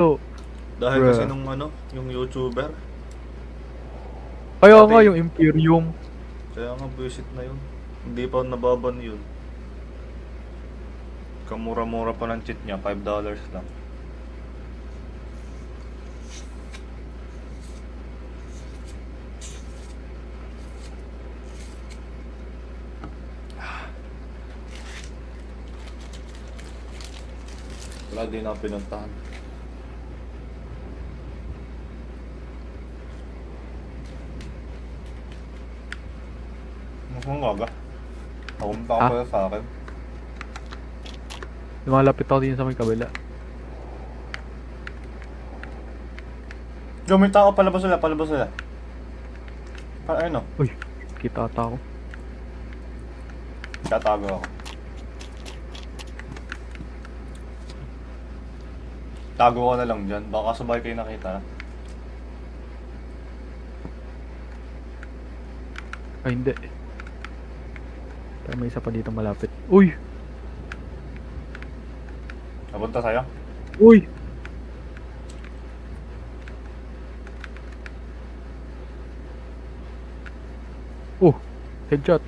Oh, Dahil kasi bruh. nung ano, yung YouTuber. Kaya Dati, nga yung Imperium. kaya nga visit na yun. Hindi pa nababan yun. Kamura-mura pa ng cheat niya, $5 lang. Wala din ako pinuntahan. Mukhang gaga. Nakumta ka Ha? pala sa akin. Lumalapit ako din sa may kabila. Yo, may tao, palabas sila, palabas sila. Ayun o, Uy, kita ata ako. tatago ako. Tago ko na lang dyan, baka sabay kayo nakita na. Ay, hindi. Pero may isa pa dito malapit. Uy! Napunta sa'yo? Uy! Oh! Headshot.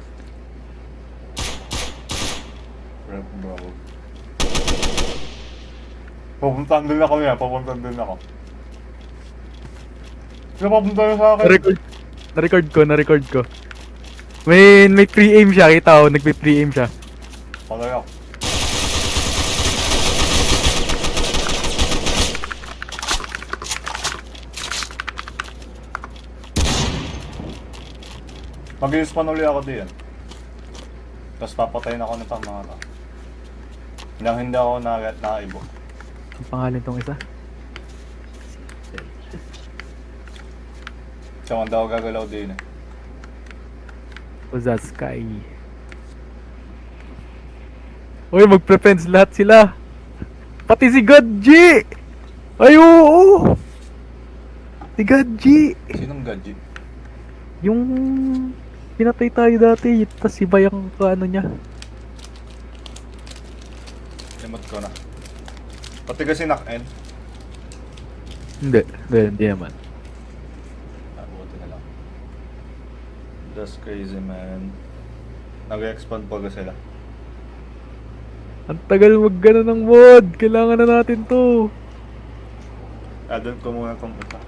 Rep, bro. Papuntaan din ako yan, papuntaan din ako. Sino papunta yun sa akin? Na-record ko. May pre-aim siya, kita ko, nagpe-pre-aim siya. Patay ako. Mag-i-spawn uli ako diyan. Tapos papatayin ako nitong mga to. Nang hindi ako naibo. Ang pangalan tong isa? Siya daw gagalaw din eh. Ozaskai. Uy, magpe-fence lahat sila. Pati si Godji! Ay, oo! Si Godji! Sinong gadget? Yung pinatay tayo dati, tas iba yung ano niya. Limot ko na. Pati kasi knock-end. Hindi naman. Buti na lang. That's crazy, man. Nag-expand pa sila. Ang tagal mag-gano ng mod. Kailangan na natin to. Add-on ko muna tong ito.